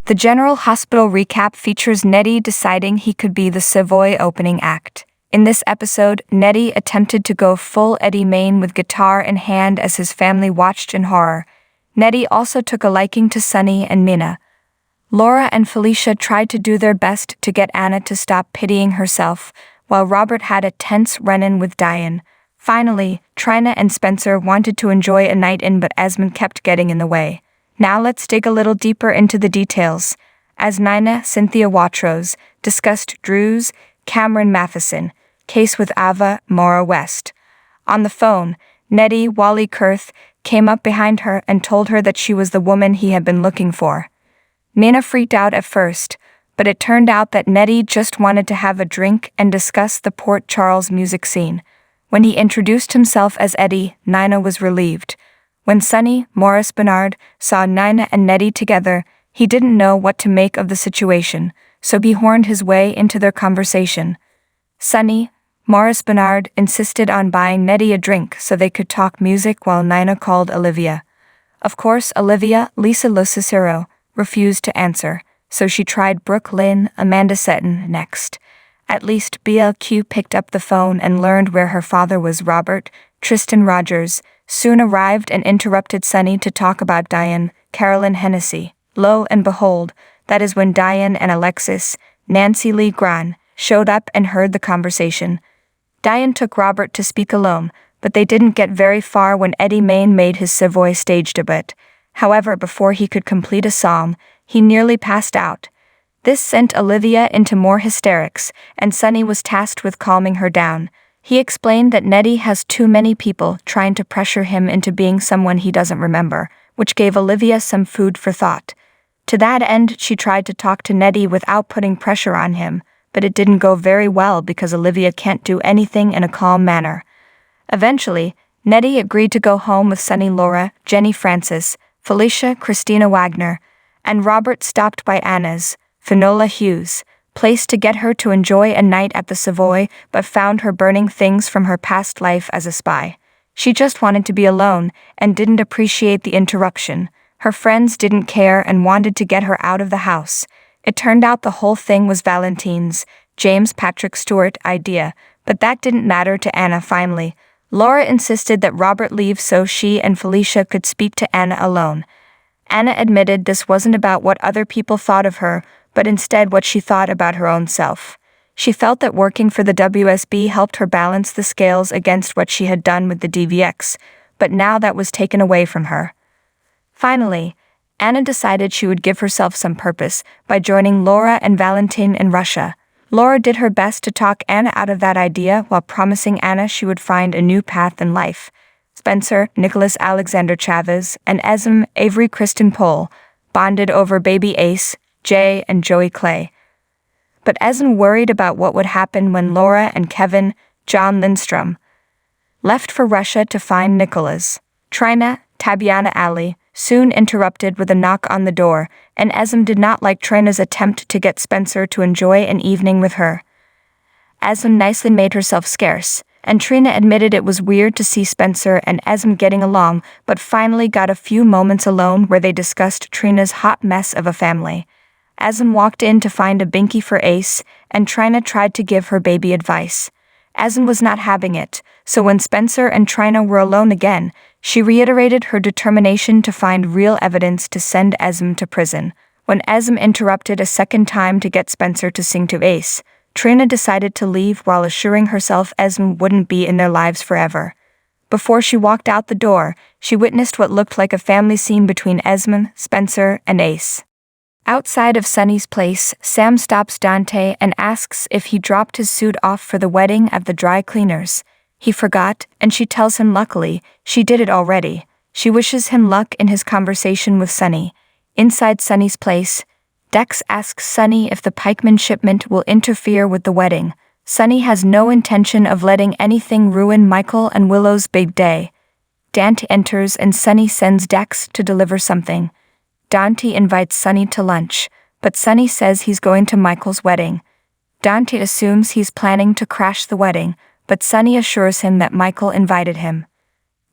The General Hospital recap features Nettie deciding he could be the Savoy opening act. In this episode, Nettie attempted to go full Eddie Main with guitar in hand as his family watched in horror. Nettie also took a liking to Sunny and Mina. Laura and Felicia tried to do their best to get Anna to stop pitying herself, while Robert had a tense run-in with Diane. Finally, Trina and Spencer wanted to enjoy a night in, but Esmond kept getting in the way. Now let's dig a little deeper into the details. As Nina, Cynthia Watrous discussed Drew's Cameron Matheson case with Ava Maura West. On the phone, Nettie Wally Kurth came up behind her and told her that she was the woman he had been looking for. Mina freaked out at first, but it turned out that Nettie just wanted to have a drink and discuss the Port Charles music scene. When he introduced himself as Eddie, Nina was relieved. When Sonny Morris Bernard saw Nina and Nettie together, he didn't know what to make of the situation, so he horned his way into their conversation. Sonny Morris Bernard insisted on buying Nettie a drink so they could talk music while Nina called Olivia. Of course, Olivia, Lisa Locicero, refused to answer, so she tried Brooke Lynn, Amanda Seton next. At least BLQ picked up the phone and learned where her father was. Robert Tristan Rogers soon arrived and interrupted Sonny to talk about Diane Carolyn Hennessy. Lo and behold, that is when Diane and Alexis Nancy Lee Gran showed up and heard the conversation. Diane took Robert to speak alone, but they didn't get very far when Eddie Main made his Savoy stage debut. However, before he could complete a song, he nearly passed out. This sent Olivia into more hysterics, and Sonny was tasked with calming her down. He explained that Nettie has too many people trying to pressure him into being someone he doesn't remember, which gave Olivia some food for thought. To that end, she tried to talk to Nettie without putting pressure on him, but it didn't go very well because Olivia can't do anything in a calm manner. Eventually, Nettie agreed to go home with Sonny Laura, Jenny Francis, Felicia Christina Wagner, and Robert stopped by Anna's, Finola Hughes, place to get her to enjoy a night at the Savoy, but found her burning things from her past life as a spy. She just wanted to be alone and didn't appreciate the interruption. Her friends didn't care and wanted to get her out of the house. It turned out the whole thing was Valentine's, James Patrick Stewart idea, but that didn't matter to Anna. Finally, Laura insisted that Robert leave so she and Felicia could speak to Anna alone. Anna admitted this wasn't about what other people thought of her, but instead what she thought about her own self. She felt that working for the WSB helped her balance the scales against what she had done with the DVX, but now that was taken away from her. Finally, Anna decided she would give herself some purpose by joining Laura and Valentine in Russia. Laura did her best to talk Anna out of that idea while promising Anna she would find a new path in life. Spencer, Nicholas Alexander Chavez, and Esm Avery Kristen Pohl bonded over baby Ace, Jay, and Joey Clay. But Esm worried about what would happen when Laura and Kevin, John Lindstrom, left for Russia to find Nicholas. Trina, Tabyana Ali, soon interrupted with a knock on the door, and Esm did not like Trina's attempt to get Spencer to enjoy an evening with her. Esm nicely made herself scarce, and Trina admitted it was weird to see Spencer and Esm getting along, but finally got a few moments alone where they discussed Trina's hot mess of a family. Esm walked in to find a binky for Ace, and Trina tried to give her baby advice. Esm was not having it, so when Spencer and Trina were alone again, she reiterated her determination to find real evidence to send Esm to prison. When Esm interrupted a second time to get Spencer to sing to Ace, Trina decided to leave while assuring herself Esm wouldn't be in their lives forever. Before she walked out the door, she witnessed what looked like a family scene between Esm, Spencer, and Ace. Outside of Sonny's place, Sam stops Dante and asks if he dropped his suit off for the wedding at the dry cleaners. He forgot, and she tells him luckily, she did it already. She wishes him luck in his conversation with Sonny. Inside Sonny's place, Dex asks Sonny if the pikeman shipment will interfere with the wedding. Sonny has no intention of letting anything ruin Michael and Willow's big day. Dante enters and Sonny sends Dex to deliver something. Dante invites Sonny to lunch, but Sonny says he's going to Michael's wedding. Dante assumes he's planning to crash the wedding, but Sonny assures him that Michael invited him.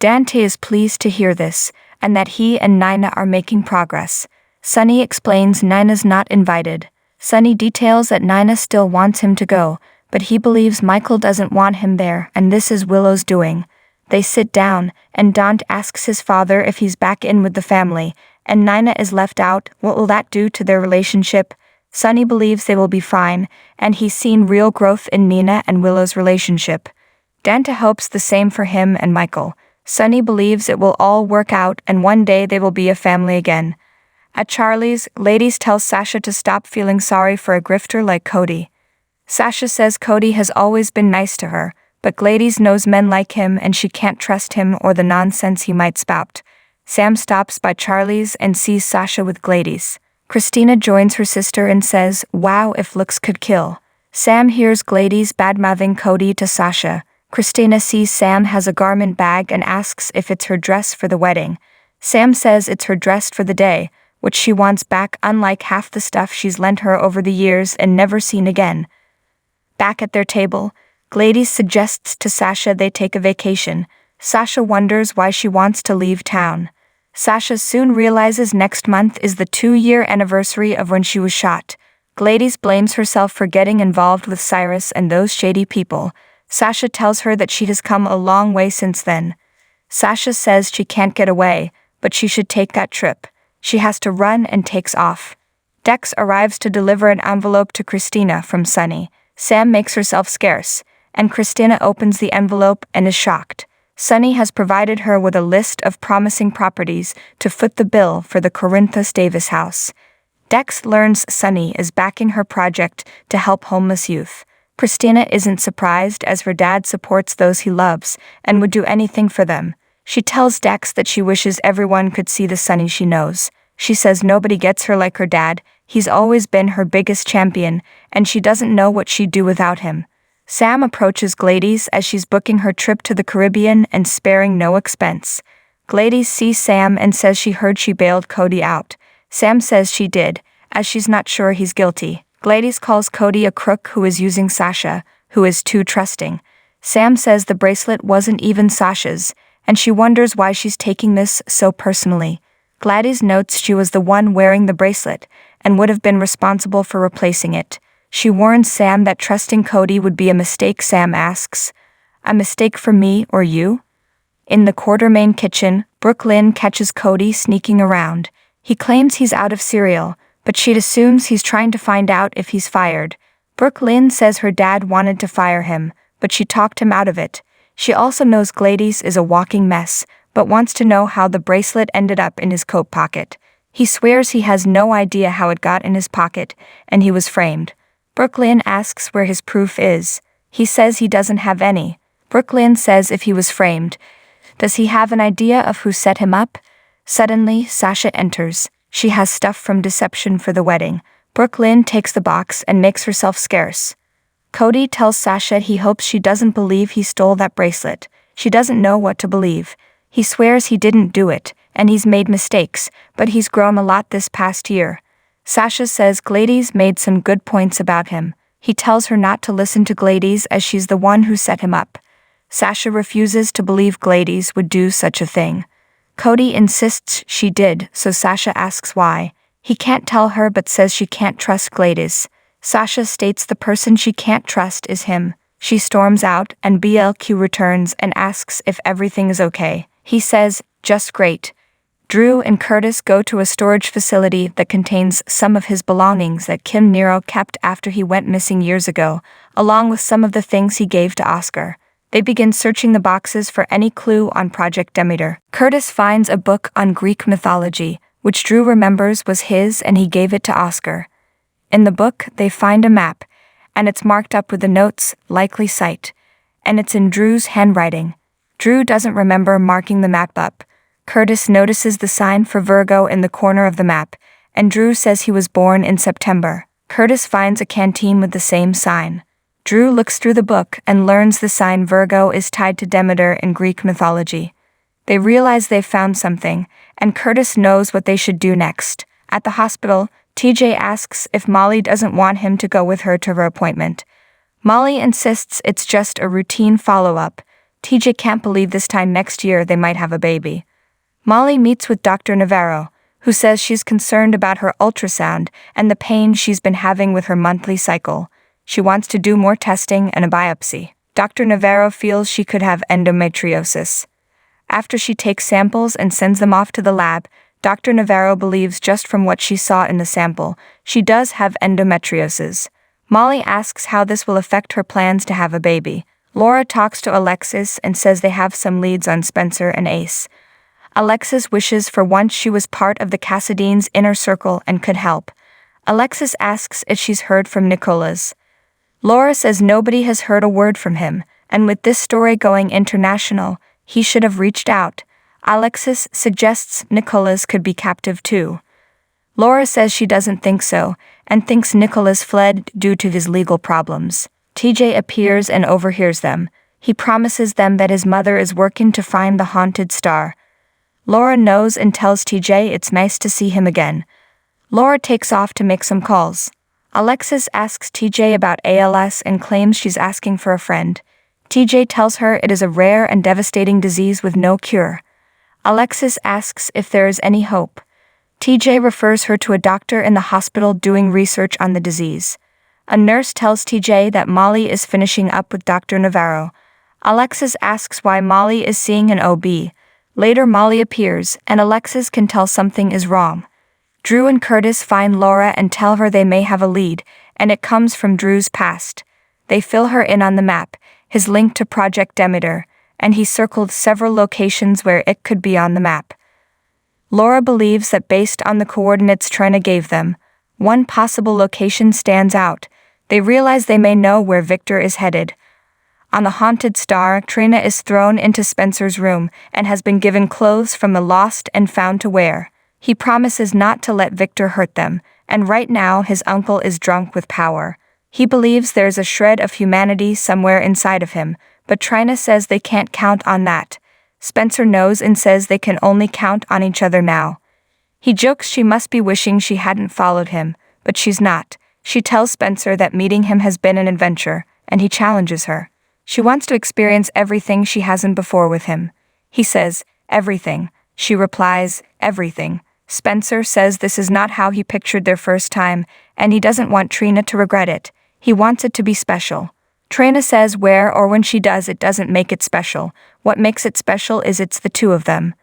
Dante is pleased to hear this, and that he and Nina are making progress. Sunny explains Nina's not invited. Sunny details that Nina still wants him to go, but he believes Michael doesn't want him there and this is Willow's doing. They sit down, and Dante asks his father if he's back in with the family, and Nina is left out. What will that do to their relationship? Sunny believes they will be fine, and he's seen real growth in Nina and Willow's relationship. Dante hopes the same for him and Michael. Sunny believes it will all work out and one day they will be a family again. At Charlie's, ladies tell Sasha to stop feeling sorry for a grifter like Cody. Sasha says Cody has always been nice to her, but Gladys knows men like him and she can't trust him or the nonsense he might spout. Sam stops by Charlie's and sees Sasha with Gladys. Christina joins her sister and says, "Wow, if looks could kill." Sam hears Gladys badmouthing Cody to Sasha. Christina sees Sam has a garment bag and asks if it's her dress for the wedding. Sam says it's her dress for the day, which she wants back, unlike half the stuff she's lent her over the years and never seen again. Back at their table, Gladys suggests to Sasha they take a vacation. Sasha wonders why she wants to leave town. Sasha soon realizes next month is the 2-year anniversary of when she was shot. Gladys blames herself for getting involved with Cyrus and those shady people. Sasha tells her that she has come a long way since then. Sasha says she can't get away, but she should take that trip. She has to run and takes off. Dex arrives to deliver an envelope to Christina from Sunny. Sam makes herself scarce, and Christina opens the envelope and is shocked. Sunny has provided her with a list of promising properties to foot the bill for the Corinthus Davis house. Dex learns Sunny is backing her project to help homeless youth. Christina isn't surprised as her dad supports those he loves and would do anything for them. She tells Dex that she wishes everyone could see the Sunny she knows. She says nobody gets her like her dad, he's always been her biggest champion, and she doesn't know what she'd do without him. Sam approaches Gladys as she's booking her trip to the Caribbean and sparing no expense. Gladys sees Sam and says she heard she bailed Cody out. Sam says she did, as she's not sure he's guilty. Gladys calls Cody a crook who is using Sasha, who is too trusting. Sam says the bracelet wasn't even Sasha's, and she wonders why she's taking this so personally. Gladys notes she was the one wearing the bracelet, and would have been responsible for replacing it. She warns Sam that trusting Cody would be a mistake. Sam asks, "A mistake for me or you?" In the Quartermain kitchen, Brooklyn catches Cody sneaking around. He claims he's out of cereal, but she assumes he's trying to find out if he's fired. Brooklyn says her dad wanted to fire him, but she talked him out of it. She also knows Gladys is a walking mess, but wants to know how the bracelet ended up in his coat pocket. He swears he has no idea how it got in his pocket, and he was framed. Brooklyn asks where his proof is. He says he doesn't have any. Brooklyn says if he was framed, does he have an idea of who set him up? Suddenly, Sasha enters. She has stuff from Deception for the wedding. Brooklyn takes the box and makes herself scarce. Cody tells Sasha he hopes she doesn't believe he stole that bracelet. She doesn't know what to believe. He swears he didn't do it, and he's made mistakes, but he's grown a lot this past year. Sasha says Gladys made some good points about him. He tells her not to listen to Gladys as she's the one who set him up. Sasha refuses to believe Gladys would do such a thing. Cody insists she did, so Sasha asks why. He can't tell her but says she can't trust Gladys. Sasha states the person she can't trust is him. She storms out and BLQ returns and asks if everything is okay. He says, "Just great." Drew and Curtis go to a storage facility that contains some of his belongings that Kim Nero kept after he went missing years ago, along with some of the things he gave to Oscar. They begin searching the boxes for any clue on Project Demeter. Curtis finds a book on Greek mythology, which Drew remembers was his and he gave it to Oscar. In the book, they find a map, and it's marked up with the notes, "likely site," and it's in Drew's handwriting. Drew doesn't remember marking the map up. Curtis notices the sign for Virgo in the corner of the map, and Drew says he was born in September. Curtis finds a canteen with the same sign. Drew looks through the book and learns the sign Virgo is tied to Demeter in Greek mythology. They realize they've found something, and Curtis knows what they should do next. At the hospital, TJ asks if Molly doesn't want him to go with her to her appointment. Molly insists it's just a routine follow-up. TJ can't believe this time next year they might have a baby. Molly meets with Dr. Navarro, who says she's concerned about her ultrasound and the pain she's been having with her monthly cycle. She wants to do more testing and a biopsy. Dr. Navarro feels she could have endometriosis. After she takes samples and sends them off to the lab, Dr. Navarro believes just from what she saw in the sample, she does have endometriosis. Molly asks how this will affect her plans to have a baby. Laura talks to Alexis and says they have some leads on Spencer and Ace. Alexis wishes for once she was part of the Cassadines' inner circle and could help. Alexis asks if she's heard from Nicholas. Laura says nobody has heard a word from him, and with this story going international, he should have reached out. Alexis suggests Nicholas could be captive too. Laura says she doesn't think so, and thinks Nicholas fled due to his legal problems. TJ appears and overhears them. He promises them that his mother is working to find the haunted star. Laura knows and tells TJ it's nice to see him again. Laura takes off to make some calls. Alexis asks TJ about ALS and claims she's asking for a friend. TJ tells her it is a rare and devastating disease with no cure. Alexis asks if there is any hope. TJ refers her to a doctor in the hospital doing research on the disease. A nurse tells TJ that Molly is finishing up with Dr. Navarro. Alexis asks why Molly is seeing an OB. Later Molly appears, and Alexis can tell something is wrong. Drew and Curtis find Laura and tell her they may have a lead, and it comes from Drew's past. They fill her in on the map, his link to Project Demeter, and he circled several locations where it could be on the map. Laura believes that based on the coordinates Trina gave them, one possible location stands out. They realize they may know where Victor is headed. On the haunted star, Trina is thrown into Spencer's room and has been given clothes from the lost and found to wear. He promises not to let Victor hurt them, and right now his uncle is drunk with power. He believes there's a shred of humanity somewhere inside of him, but Trina says they can't count on that. Spencer knows and says they can only count on each other now. He jokes she must be wishing she hadn't followed him, but she's not. She tells Spencer that meeting him has been an adventure, and he challenges her. She wants to experience everything she hasn't before with him. He says, everything. She replies, everything. Spencer says this is not how he pictured their first time, and he doesn't want Trina to regret it. He wants it to be special. Trina says where or when she does it doesn't make it special. What makes it special is it's the two of them.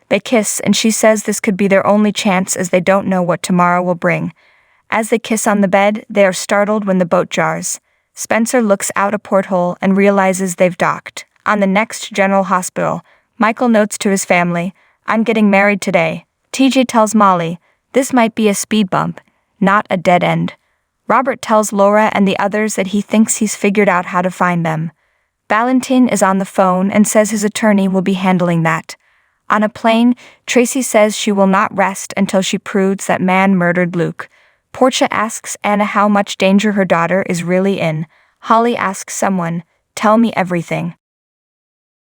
They kiss and she says this could be their only chance as they don't know what tomorrow will bring. As they kiss on the bed, they are startled when the boat jars. Spencer looks out a porthole and realizes they've docked. On the next General Hospital, Michael notes to his family, "I'm getting married today." TJ tells Molly, this might be a speed bump, not a dead end. Robert tells Laura and the others that he thinks he's figured out how to find them. Valentin is on the phone and says his attorney will be handling that. On a plane, Tracy says she will not rest until she proves that man murdered Luke. Portia asks Anna how much danger her daughter is really in. Holly asks someone, "Tell me everything."